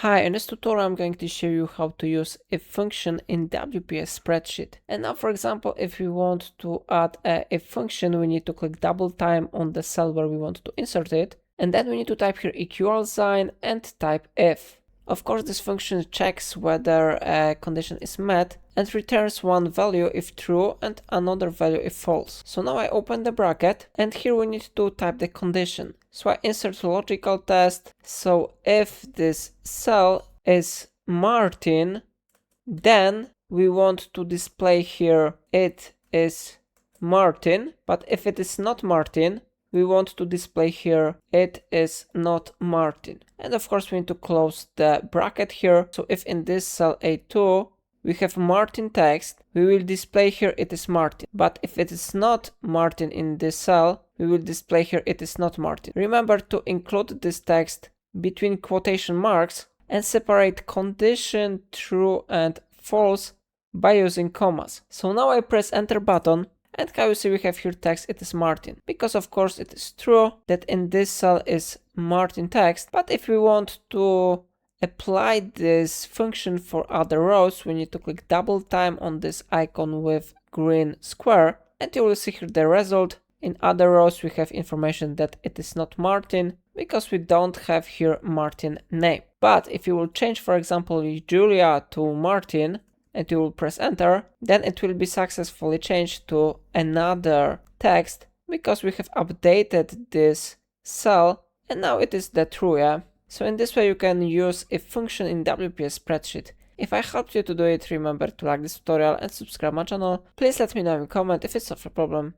Hi, in this tutorial I'm going to show you how to use if function in WPS spreadsheet. And now, for example, if we want to add a if function, we need to click double time on the cell where we want to insert it. And then we need to type here equals sign and type if. Of course, this function checks whether a condition is met and returns one value if true and another value if false. So now I open the bracket and here we need to type the condition. So I insert logical test. So if this cell is Martin, then we want to display here it is Martin. But if it is not Martin, we want to display here it is not Martin. And of course we need to close the bracket here. So if in this cell A2 we have Martin text, we will display here it is Martin. But if it is not Martin in this cell, we will display here it is not Martin. Remember to include this text between quotation marks and separate condition true and false by using commas. So now I press enter button and how you see we have here text it is Martin, because of course it is true that in this cell is Martin text. But if we want to apply this function for other rows, we need to click double time on this icon with green square and you will see here the result. In other rows we have information that it is not Martin because we don't have here Martin name. But if you will change, for example, Julia to Martin and you will press enter, then it will be successfully changed to another text because we have updated this cell and now it is the true, yeah? So in this way you can use if function in WPS spreadsheet. If I helped you to do it, remember to like this tutorial and subscribe my channel. Please let me know in comment if it's not a problem.